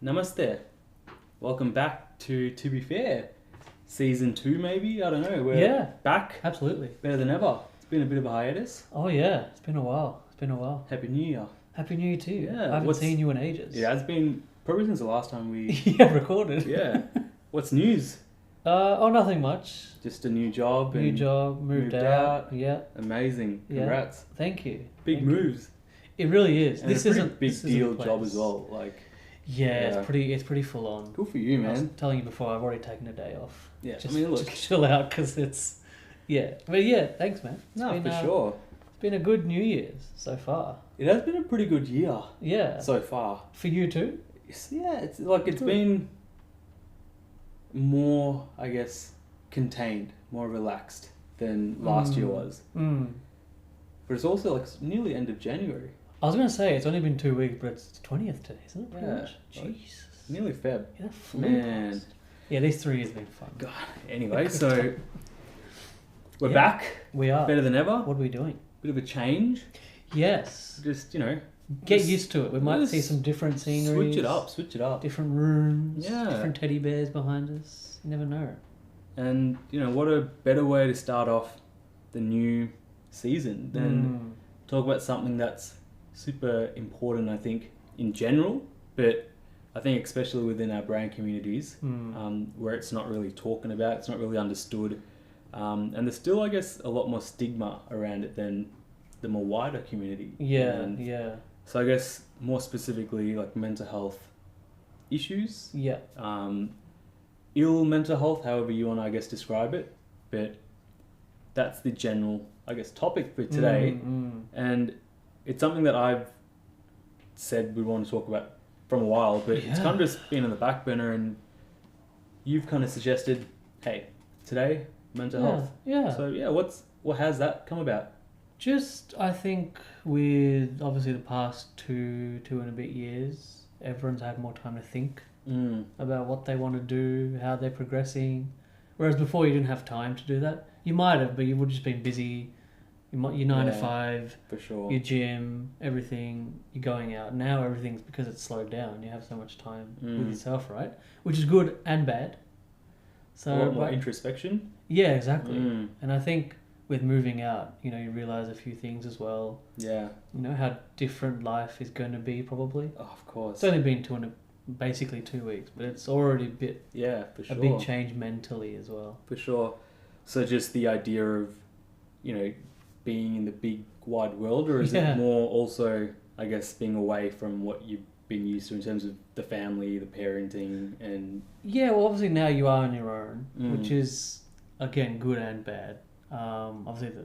Namaste. Welcome back to Be Fair. Season 2 maybe? I don't know. We're back. Absolutely. Better than ever. It's been a bit of a hiatus. Oh yeah, it's been a while. Happy New Year. Happy New Year too. Yeah, I haven't seen you in ages. Yeah, it's been probably since the last time we... recorded. Yeah. What's news? Nothing much. Just a new job. New job, moved out. Yeah. Amazing. Congrats. Yeah. Thank you. Big moves. It really is. And this a isn't big deal job as well. It's pretty full on. Cool for you, man. I was telling you before, I've already taken a day off. Yeah, just chill out because it's But yeah, thanks, man. Sure. It's been a good New Year's so far. It has been a pretty good year. Yeah. So far. For you too? Yeah, it's been more, I guess, contained, more relaxed than last year was. Mm. But it's also nearly end of January. I was going to say, it's only been 2 weeks, but it's the 20th today, isn't it? Pretty much. Jesus. Nearly Feb. Yeah, Man. past. Yeah, these 3 years have been fun. God. Anyway, so we're back. We are. Better than ever. What are we doing? Bit of a change. Yes. Just, Get used to it. We might see some different scenery. Switch it up. Different rooms. Yeah. Different teddy bears behind us. You never know. And, what a better way to start off the new season than talk about something that's super important, I think, in general, but I think especially within our brand communities, where it's not really talking about, it's not really understood, and there's still, I guess, a lot more stigma around it than the more wider community. Yeah. So I guess more specifically, like mental health issues. Yeah. Ill mental health, however you want to, I guess, describe it, but that's the general, I guess, topic for today, and it's something that I've said we want to talk about from a while, but it's kind of just been on the back burner, and you've kind of suggested, hey, today, mental health. Yeah. So what has that come about? Just, I think, with obviously the past two and a bit years, everyone's had more time to think about what they want to do, how they're progressing. Whereas before you didn't have time to do that. You might have, but you would have just been busy. Your 9 to 5, for sure. Your gym, everything, you're going out. Now everything's because it's slowed down. You have so much time with yourself, right? Which is good and bad. So a lot more introspection. Yeah, exactly. And I think with moving out, you realise a few things as well. Yeah. How different life is going to be probably. Oh, of course. It's only been basically 2 weeks, but it's already for sure. a big change mentally as well. For sure. So just the idea of, being in the big wide world, or is it more also, I guess, being away from what you've been used to in terms of the family, the parenting, and... Yeah, well, obviously now you are on your own, which is, again, good and bad. Obviously the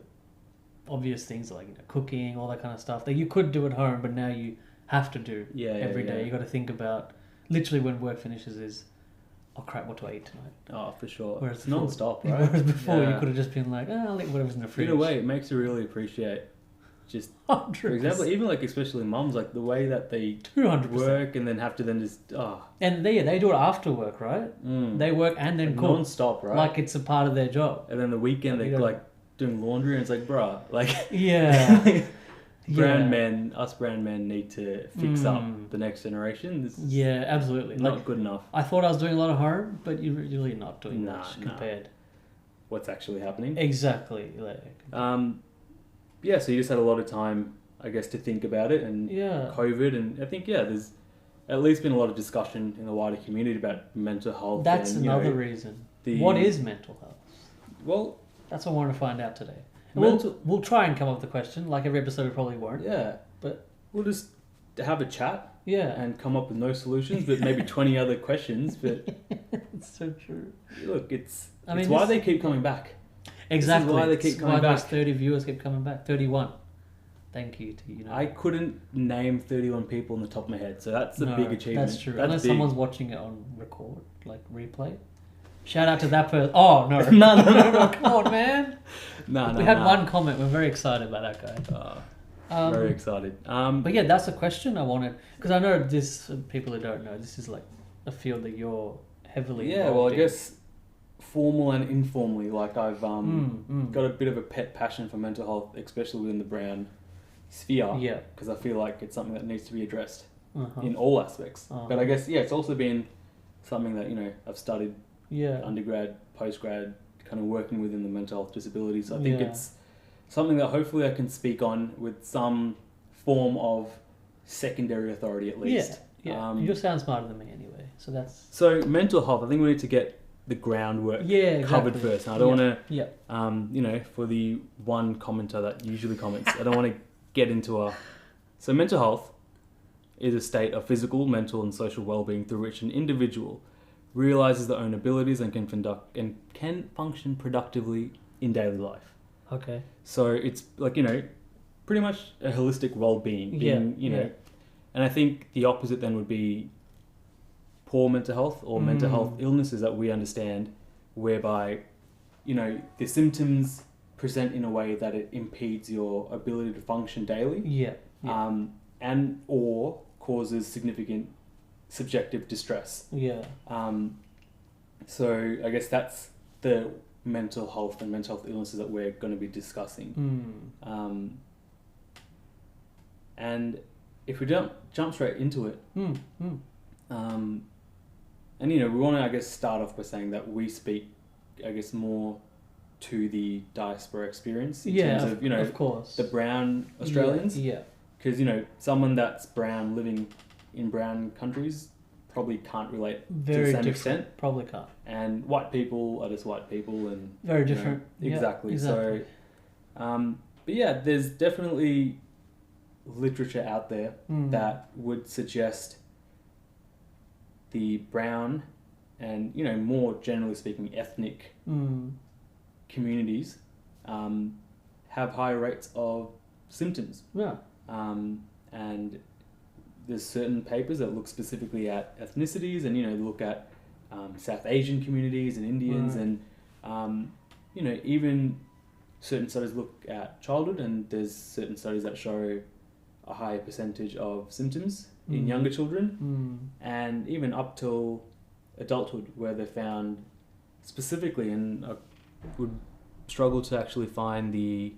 obvious things like cooking, all that kind of stuff that you could do at home, but now you have to do every day. You got to think about, literally when work finishes is, oh crap, what do I eat tonight? Oh, for sure. Whereas it's non-stop, right? Whereas before you could have just been like, I'll eat whatever's in the fridge. In a way, it makes you really appreciate just, 100%. For example, even especially mums, the way that they 200% work and then have to then just, And they do it after work, right? They work and then cook. Non-stop, right? Like it's a part of their job. And then the weekend they're doing laundry and it's like, bruh, us brand men need to fix up the next generation. This is absolutely. Not good enough. I thought I was doing a lot of home, but you're really not doing much compared. What's actually happening. Exactly. So you just had a lot of time, I guess, to think about it, and COVID, and I think, there's at least been a lot of discussion in the wider community about mental health. That's another reason. What is mental health? Well... That's what I want to find out today. We'll try and come up with a question. Like every episode, we probably won't. Yeah. But we'll just have a chat. Yeah. And come up with no solutions, but maybe 20 other questions. But it's so true. Look, it's why they keep coming back. Exactly. This is why they keep coming back. 30 viewers keep coming back. 31. Thank you to you. I couldn't name 31 people on the top of my head, so that's a big achievement. That's true. Unless someone's watching it on record, like replay. Shout out to that person. Oh, no. No, come on, man. No. We had one comment. We're very excited about that guy. Very excited. But yeah, that's a question I wanted. Because I know people who don't know, this is like a field that you're heavily involved in. I guess formal and informally, I've got a bit of a pet passion for mental health, especially within the brand sphere. Yeah. Because I feel like it's something that needs to be addressed. in all aspects. Uh-huh. But I guess, it's also been something that, I've studied Yeah. undergrad, postgrad, kind of working within the mental health disability. So I think Yeah. it's something that hopefully I can speak on with some form of secondary authority at least. Yeah. You just sound smarter than me anyway, so that's... So mental health, I think we need to get the groundwork covered first. And I don't want to, for the one commenter that usually comments, I don't want to get into So mental health is a state of physical, mental and social well-being through which an individual realizes their own abilities and can function productively in daily life. Okay. So it's like, pretty much a holistic well-being. And I think the opposite then would be poor mental health or mental health illnesses that we understand, whereby, the symptoms present in a way that it impedes your ability to function daily. And or causes significant subjective distress. So I guess that's the mental health and mental health illnesses that we're going to be discussing. And if we jump straight into it, and we want to, I guess, start off by saying that we speak, I guess, more to the diaspora experience in terms of course, the brown Australians. Because, someone that's brown living in brown countries probably can't relate to the same extent. Probably can't. And white people are just white people and... Very different. Exactly. So, but yeah, there's definitely literature out there that would suggest the brown and, more generally speaking, ethnic communities have higher rates of symptoms. And there's certain papers that look specifically at ethnicities and, look at South Asian communities and Indians and, even certain studies look at childhood, and there's certain studies that show a higher percentage of symptoms in younger children and even up till adulthood, where they found specifically, and I would struggle to actually find the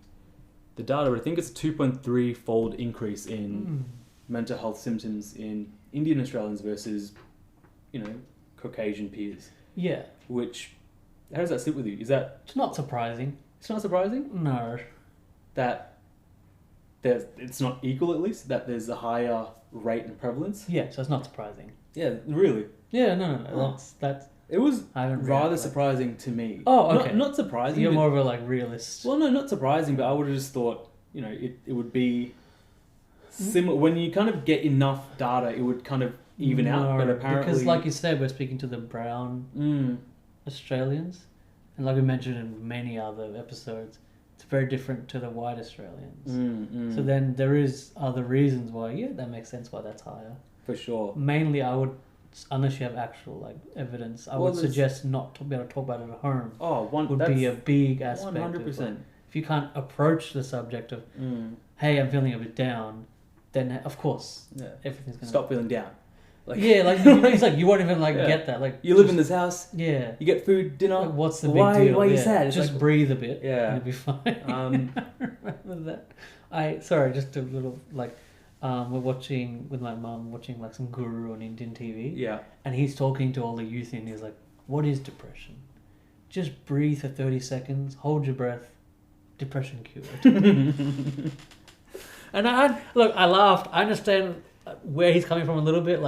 data, but I think it's a 2.3-fold increase in mental health symptoms in Indian Australians versus, Caucasian peers. Which, how does that sit with you? Is that... It's not surprising. It's not surprising? No. That it's not equal, at least, that there's a higher rate and prevalence? Yeah, so it's not surprising. Yeah, really? Yeah, no. That's... It was rather surprising to me. Oh, okay. Not surprising. You're more of a realist. Well, no, not surprising, but I would have just thought, it would be similar. When you kind of get enough data, it would kind of even out. But apparently, because like you said, we're speaking to the brown Australians, and like we mentioned in many other episodes, it's very different to the white Australians. So then there is other reasons why, that makes sense why that's higher. For sure. Mainly, I would... Unless you have actual evidence, I would suggest not to be able to talk about it at home. Would be a big aspect. 100%. If you can't approach the subject of, hey, I'm feeling a bit down, then of course everything's gonna stop feeling down. It's like you won't even get that. You live in this house. Yeah. You get food, dinner. What's the big deal? Why are you sad? It's just breathe a bit. Yeah. And you'll be fine. Remember that? Just a little we're watching with my mum some guru on Indian TV. Yeah. And he's talking to all the youth and he's like, what is depression? Just breathe for 30 seconds, hold your breath, depression cured. And I laughed. I understand where he's coming from a little bit.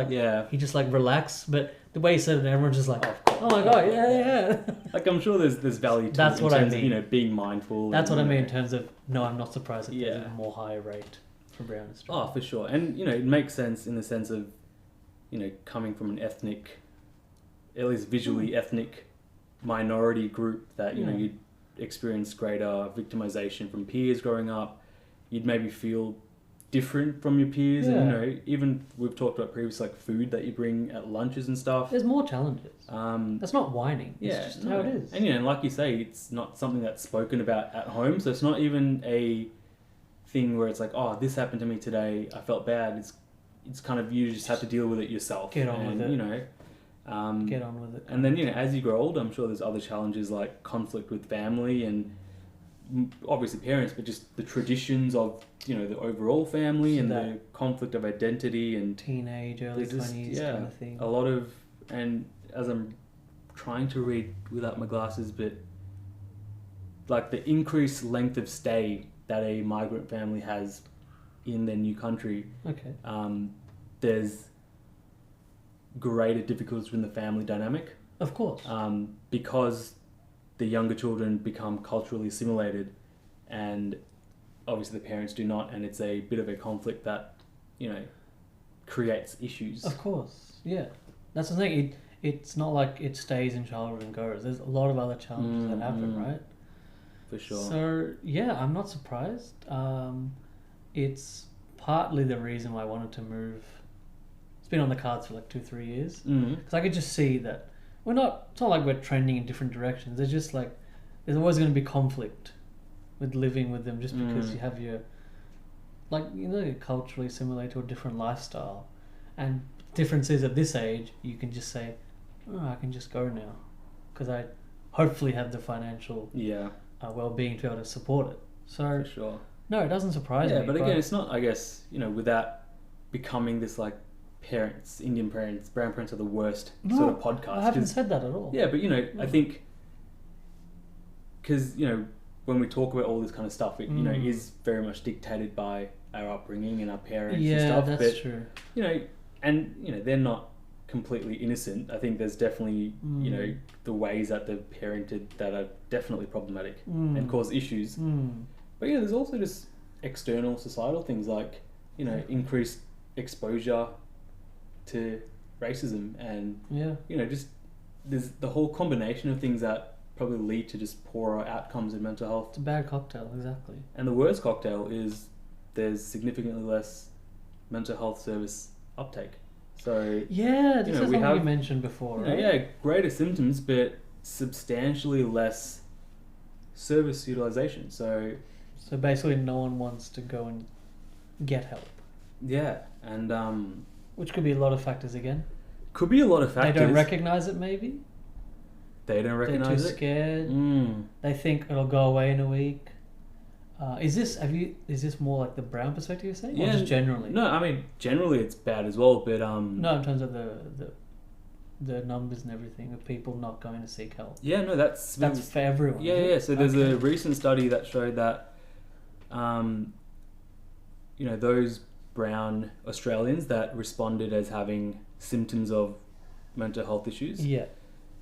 He just relaxed, but the way he said it, everyone's just like, oh my god, yeah. I'm sure there's value to that's it what in I terms mean. of, being mindful. That's what I mean in terms of, no, I'm not surprised that there's a more higher rate. Brown Australia. Oh, for sure. And, it makes sense in the sense of, coming from an ethnic, at least visually ethnic minority group that, you'd experience greater victimization from peers growing up. You'd maybe feel different from your peers. And, even we've talked about previously, food that you bring at lunches and stuff. There's more challenges. That's not whining. It's just how it is. And, and like you say, it's not something that's spoken about at home. So it's not even a thing where it's like, oh, this happened to me today, I felt bad. It's kind of, you just have to deal with it yourself. Get on with it. Get on with it. And then, as you grow older, I'm sure there's other challenges like conflict with family and, obviously parents, but just the traditions of, you know, the overall family So and that- the conflict of identity and Teenage, early there's just, 20s yeah, kind of thing. a lot of, and as I'm trying to read without my glasses, but like the increased length of stay that a migrant family has in their new country, Okay. there's greater difficulties in the family dynamic. Of course. Because the younger children become culturally assimilated and obviously the parents do not, and it's a bit of a conflict that, you know, creates issues. Of course. Yeah. That's the thing. It's not like it stays in childhood and goes. There's a lot of other challenges that happen, right? For sure. So, yeah, I'm not surprised. It's partly the reason why I wanted to move. It's been on the cards for like 2-3 years. Because I could just see that it's not like we're trending in different directions. There's just like, there's always going to be conflict with living with them just because you have your, like, you know, you're culturally assimilated to a different lifestyle. And difference is at this age, you can just say, oh, I can just go now. Because I hopefully have the financial well-being to be able to support it. So, for sure. No, it doesn't surprise me. Yeah, but again, it's not, I guess, you know, without becoming this like parents, Indian parents, brown parents are the worst sort of podcast. I haven't said that at all. Yeah, but you know, I think because, you know, when we talk about all this kind of stuff, it you know is very much dictated by our upbringing and our parents and stuff. Yeah, that's true. You know, and you know they're not completely innocent. I think there's definitely you know the ways that they've parented that are definitely problematic and cause issues. But yeah, there's also just external societal things like, you know, increased exposure to racism and you know, just there's the whole combination of things that probably lead to just poorer outcomes in mental health. It's a bad cocktail, exactly. And the worst cocktail is there's significantly less mental health service uptake. So yeah, this is something have, you mentioned before, right? Yeah, greater symptoms, but substantially less service utilization. So basically, no one wants to go and get help. Yeah, and which could be a lot of factors again. Could be a lot of factors. They don't recognize it, maybe. They don't recognize it. They're too scared. They think it'll go away in a week. Is this more like the brown perspective you're saying? Yeah, or just generally? No, I mean generally it's bad as well, but no, in terms of the numbers and everything of people not going to seek help. Yeah, no, that's for everyone. Yeah. So there's a recent study that showed that, you know, those brown Australians that responded as having symptoms of mental health issues. Yeah.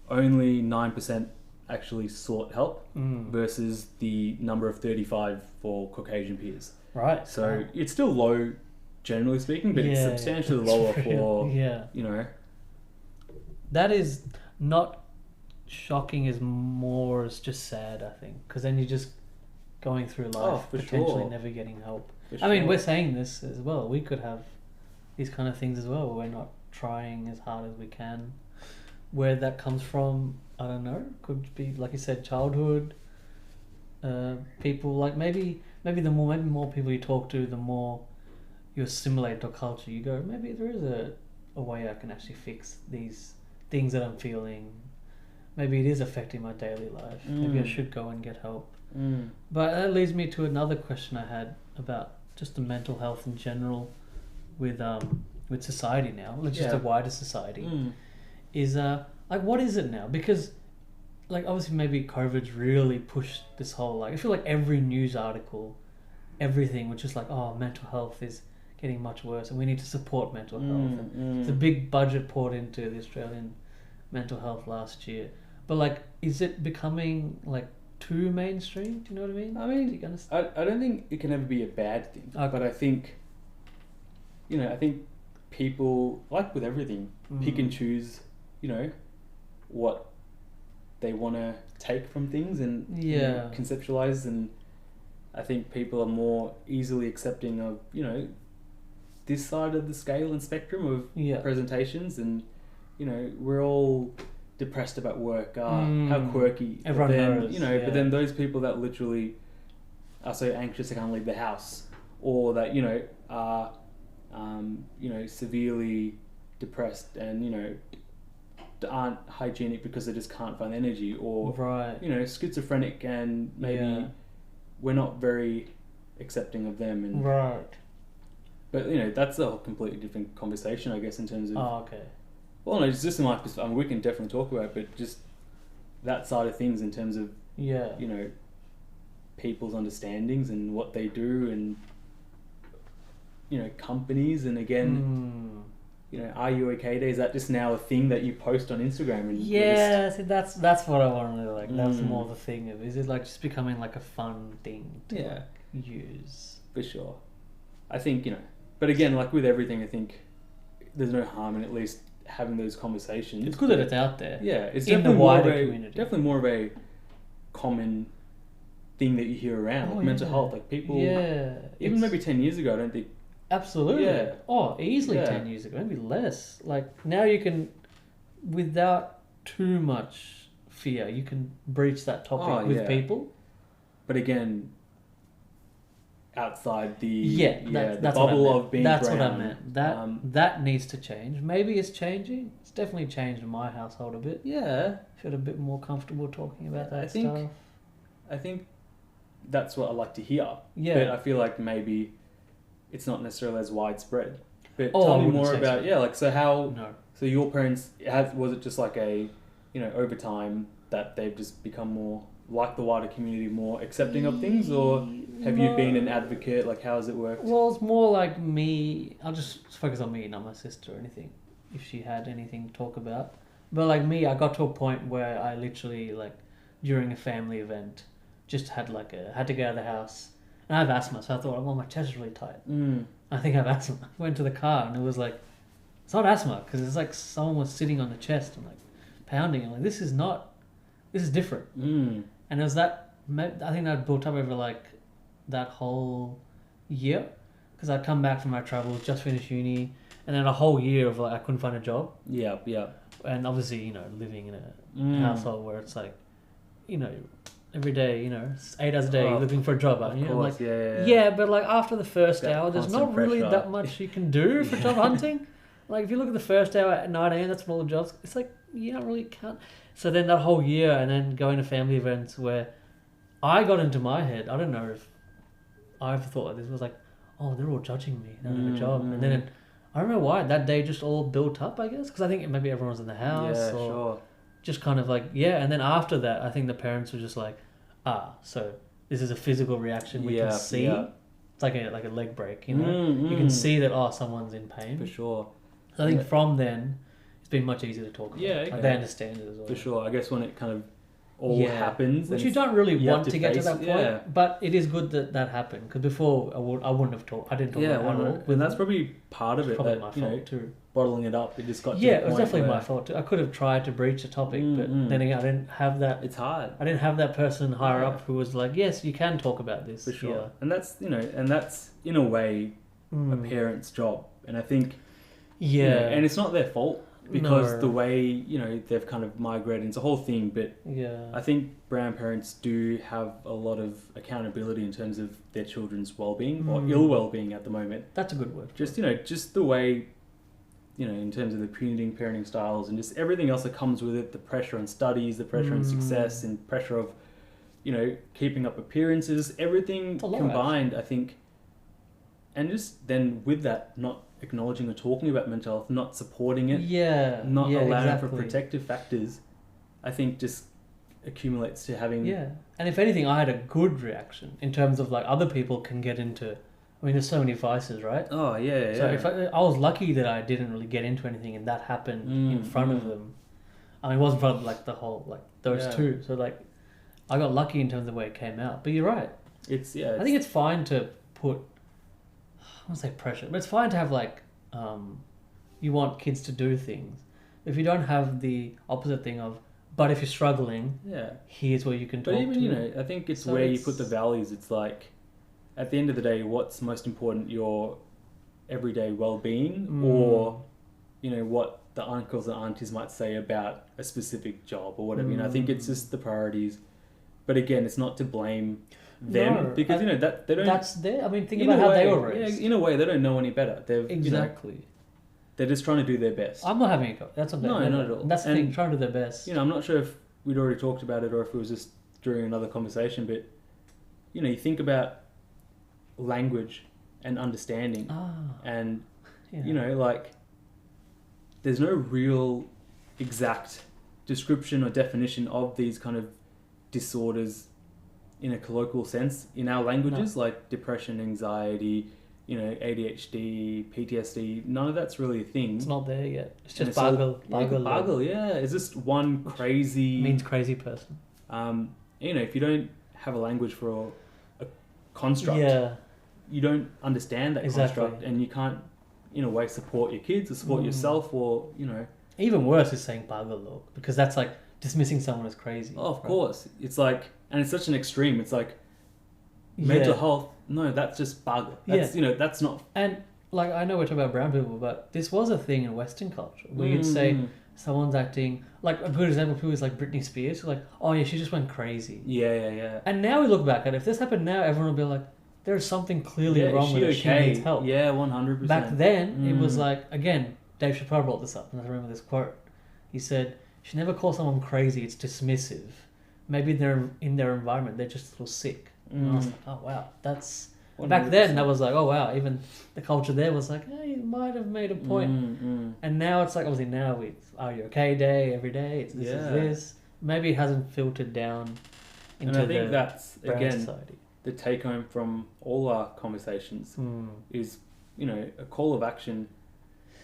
Only 9% actually sought help versus the number of 35 for Caucasian peers. Right. So it's still low, generally speaking, but it's substantially lower for, you know. That is not shocking as more as just sad, I think. Because then you're just going through life potentially never getting help. I mean, we're saying this as well. We could have these kind of things as well where we're not trying as hard as we can. Where that comes from, I don't know. Could be, like you said, childhood. People like maybe the more people you talk to, the more you assimilate to culture. You go, maybe there is a way I can actually fix these things that I'm feeling. Maybe it is affecting my daily life. Maybe I should go and get help. But that leads me to another question I had about just the mental health in general with society now. Just a wider society. Is like, what is it now? Because like obviously maybe COVID's really pushed this whole, like, I feel like every news article, everything was just like, oh, mental health is getting much worse and we need to support mental health. There's a big budget poured into the Australian mental health last year. But like, is it becoming like too mainstream? Do you know what I mean? I mean, I don't think it can ever be a bad thing. Okay. But I think, you know, I think people, like with everything, pick and choose, you know, what they want to take from things and you know, conceptualize. And I think people are more easily accepting of, you know, this side of the scale and spectrum of presentations. And, you know, we're all depressed about work, how quirky. Everyone knows. You know, but then those people that literally are so anxious they can't leave the house, or that, you know, are, you know, severely depressed and, you know, aren't hygienic because they just can't find energy, or, you know, schizophrenic and maybe we're not very accepting of them, and Right. but you know that's a completely different conversation, I guess, in terms of. Oh, okay. Well, no, it's just in my perspective. I mean, we can definitely talk about it, but just that side of things in terms of Yeah. you know people's understandings and what they do, and you know companies, and again, you know, are you okay day? Is that just now a thing that you post on Instagram? And Yeah, see, that's what I wanted to like. That's more the thing of, is it like just becoming like a fun thing to Yeah. like, use? For sure. I think, you know, but again, like with everything, I think there's no harm in at least having those conversations. It's good that it's out there. Yeah, it's in the definitely more of wider a community. definitely more of a common thing that you hear around, like mental health. Like people, even maybe 10 years ago, I don't think. Absolutely. Yeah. Oh, easily Yeah. 10 years ago, maybe less. Like now you can, without too much fear, you can breach that topic with people. But again, outside the that's the bubble what I meant. of being That's brown, what I meant. That needs to change. Maybe it's changing. It's definitely changed in my household a bit. Yeah. Feel a bit more comfortable talking about that I think that's what I like to hear. Yeah. But I feel like maybe it's not necessarily as widespread. But Oh, I tell me wouldn't more say about so. like so how No. so your parents was it just like a over time that they've just become more like the wider community, more accepting of things, or have you been an advocate? Like how has it worked? Well, it's more like me. I'll just focus on me, not my sister or anything, if she had anything to talk about. But like me, I got to a point where I literally like during a family event just had to get out of the house. And I have asthma, so I thought, well, my chest is really tight. I think I have asthma. I went to the car and it was like, it's not asthma, because it's like someone was sitting on the chest and like pounding. I'm like, this is different. And it was that, I think that built up over like that whole year, because I'd come back from my travels, just finished uni, and then a whole year of like I couldn't find a job. Yeah. And obviously, living in a household where it's like, every day, 8 hours a day looking for a job. Of course, like, yeah. but like after the first That hour, there's constant not really pressure. that much you can do for job hunting. Like if you look at the first hour at 9 a.m, that's when all the jobs. It's like you don't really can't. So then that whole year, and then going to family events where I got into my head. I don't know if I ever thought like this was like, oh, they're all judging me. I don't have a job, and then I don't know why that day just all built up. I guess because I think maybe everyone's in the house. Yeah, or sure. Just kind of like and then after that, I think the parents were just like, so this is a physical reaction we can see. Yeah. It's like a leg break, you can see that someone's in pain. For sure. So I think from then, it's been much easier to talk about. Yeah, okay. Like they understand it as well. For sure. I guess when it kind of all happens, which then you don't really you want have to get to face that it, point, yeah. but it is good that happened, because before I wouldn't have talked. I didn't talk about it at all. And that's probably part of it. Probably That, my fault too. Bottling it up, it just got to the Yeah, it was point definitely where my fault too. I could have tried to breach the topic, but then again, I didn't have that. It's hard. I didn't have that person higher up who was like, "Yes, you can talk about this." For sure. Yeah. And that's in a way a parent's job. And I think and it's not their fault because the way, they've kind of migrated, it's a whole thing, but I think brown parents do have a lot of accountability in terms of their children's well-being or ill well-being at the moment. That's a good word. Just, just the way, in terms of the parenting styles and just everything else that comes with it, the pressure on studies, the pressure on success, and pressure of, keeping up appearances, everything combined, I think. And just then with that, not acknowledging or talking about mental health, not supporting it, not allowing for protective factors, I think just accumulates to having... And if anything, I had a good reaction in terms of like other people can get into... I mean, there's so many vices, right? Oh, yeah. So if I was lucky that I didn't really get into anything and that happened in front of them. I mean, it wasn't in front of like the whole, like those two. So like, I got lucky in terms of the way it came out. But you're right. I think it's fine to put... I won't say pressure, but it's fine to have like, you want kids to do things. If you don't have the opposite thing of, but if you're struggling, here's where you can talk to. But even, to. I think it's where you put the values. It's like, at the end of the day, what's most important, your everyday well-being or, what the uncles and aunties might say about a specific job or whatever. I think it's just the priorities. But again, it's not to blame them because that they don't. That's their. I mean, think about how they were raised. In a way, they don't know any better. They've exactly. They're just trying to do their best. I'm not having a go. That's what not at all. That's the thing. Trying to do their best. I'm not sure if we'd already talked about it or if it was just during another conversation, but you think about language and understanding, and like there's no real exact description or definition of these kind of disorders in a colloquial sense in our languages, like depression, anxiety, ADHD, PTSD. None of that's really a thing. It's not there yet. It's just Bagel. Bagel, yeah. It's just one crazy... means crazy person. If you don't have a language for a construct, you don't understand that construct, and you can't, in a way, support your kids or support yourself, or, Even worse is saying Bagel, though, because that's like dismissing someone as crazy. Oh, of course. It's like... And it's such an extreme. It's like... Mental health... No, that's just Bagel. That's, that's not... And, like, I know we're talking about brown people, but this was a thing in Western culture where you'd say someone's acting... Like, a good example of people is like Britney Spears. Like, oh, yeah, she just went crazy. Yeah. And now we look back at it. If this happened now, everyone would be like, there's something clearly wrong with her. She needs help. Yeah, 100%. Back then, it was like, again, Dave Chappelle brought this up, and I remember this quote. He said, "She never calls someone crazy, it's dismissive. Maybe they're in their environment, they're just a little sick." And I was like, oh, wow, that's... 100%. Back then, that was like, oh, wow, even the culture there was like, hey, you might have made a point. And now it's like, obviously now it's, are you okay day, every day, it's this is this. Maybe it hasn't filtered down into and I think that's, again, society. The take home from all our conversations is, a call of action,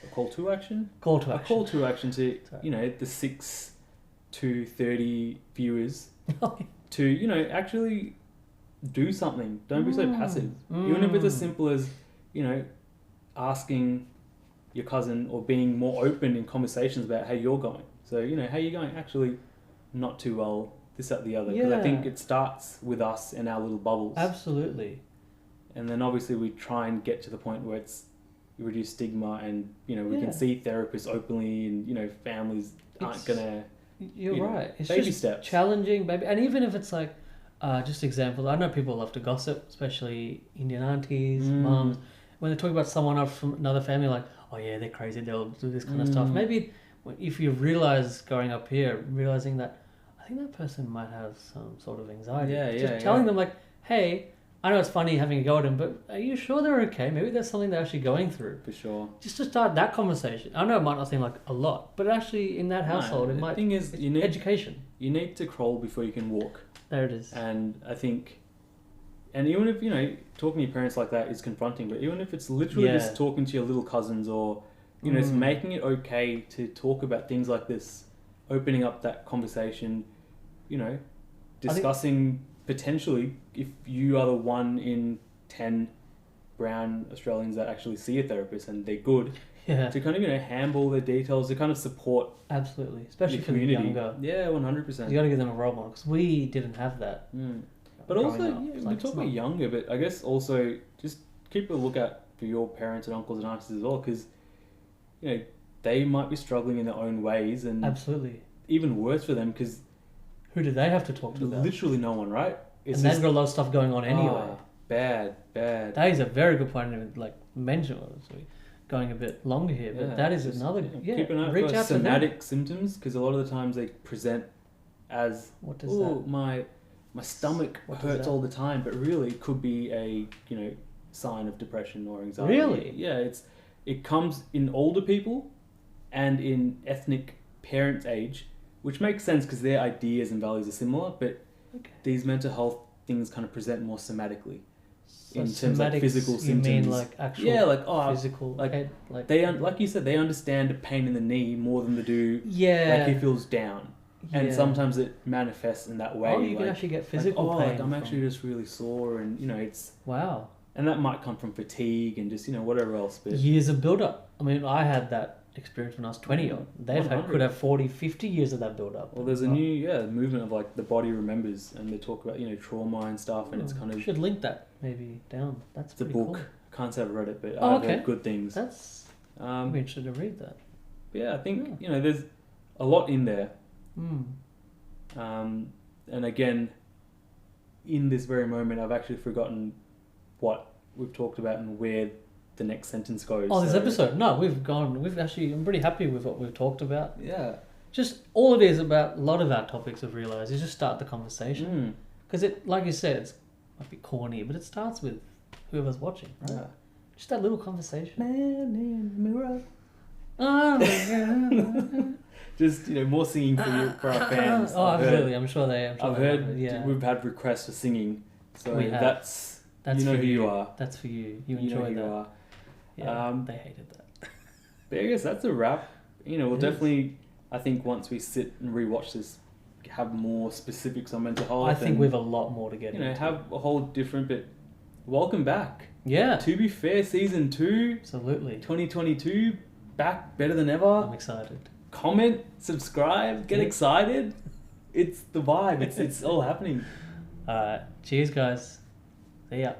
a call to action? Call to action. A call to action to, the 6 to 30 viewers to, actually do something. Don't be so passive. Even if it's as simple as, asking your cousin or being more open in conversations about how you're going. So, how you going? Actually, not too well, this, that, the other. Because I think it starts with us and our little bubbles. Absolutely. And then obviously we try and get to the point where it's reduce stigma and, we can see therapists openly and, families aren't going to... You're right. It's baby just steps. Challenging, baby. And even if it's like, just examples, I know people love to gossip, especially Indian aunties, mums. When they talk about someone else from another family, like, oh yeah, they're crazy, they'll do this kind of stuff. Maybe if you realize growing up here, realizing that I think that person might have some sort of anxiety. Just telling them like, hey, I know it's funny having a go at them, but are you sure they're okay? Maybe there's something they're actually going through. For sure. Just to start that conversation. I know it might not seem like a lot, but actually in that household, it might... The thing is, you need education. You need to crawl before you can walk. There it is. And I think... And even if, talking to your parents like that is confronting, but even if it's literally just talking to your little cousins or, it's making it okay to talk about things like this, opening up that conversation, discussing potentially if you are the 1 in 10 brown Australians that actually see a therapist and they're good, to kind of, handle the details, to kind of support absolutely, especially the for the community. younger. Yeah, 100%. You got to give them a role model because we didn't have that. But also, we talk about younger, but I guess also just keep a lookout for your parents and uncles and aunts as well, because they might be struggling in their own ways, and absolutely even worse for them because who do they have to talk to? Literally no one, right? It's and they've got a lot of stuff going on anyway. Bad. That is a very good point to mention. Going a bit longer here, but that is another. Keep an eye for somatic symptoms because a lot of the times they present as my stomach hurts all the time, but really it could be a sign of depression or anxiety. Really? Yeah, it comes in older people and in ethnic parents' age, which makes sense because their ideas and values are similar, but these mental health things kind of present more somatically. So in terms of physical symptoms. You mean like actual physical? Like you said, they understand a pain in the knee more than they do like he feels down. And sometimes it manifests in that way. Oh, you can actually get physical pain. I'm actually just really sore, and it's wow. And that might come from fatigue and just whatever else. But years of build up. I mean, I had that experience when I was 20 odd. Could have 40, 50 years of that build up. Well, there's a new movement of the body remembers, and they talk about trauma and stuff, and it's kind of should link that maybe down. It's a book. Cool. Can't say I've read it, but I've heard good things. That's I'm interested to read that. Yeah, I think there's a lot in there. And again, in this very moment, I've actually forgotten what we've talked about and where the next sentence goes. Oh, this episode? No, I'm pretty happy with what we've talked about. Yeah. Just all it is about a lot of our topics I've realised is just start the conversation. Because like you said, might be corny, but it starts with whoever's watching, right? Yeah. Just that little conversation. Man in the mirror. Oh, Just, more singing for our fans. oh, I've absolutely. I'm sure they. I've they heard love it, yeah. we've had requests for singing, so We have. that's you know for who you are. That's for you. You You know enjoy who that. you are. Yeah, they hated that. But I guess that's a wrap. We'll It is. definitely, I think once we sit and rewatch this, have more specifics on mental health. I think and, we've a lot more to get into. have a whole different. But welcome back. Yeah, To be fair, season 2, absolutely. 2022, back better than ever. I'm excited. Comment, subscribe, get Yeah. excited. It's the vibe. It's all happening. Cheers, guys. See ya.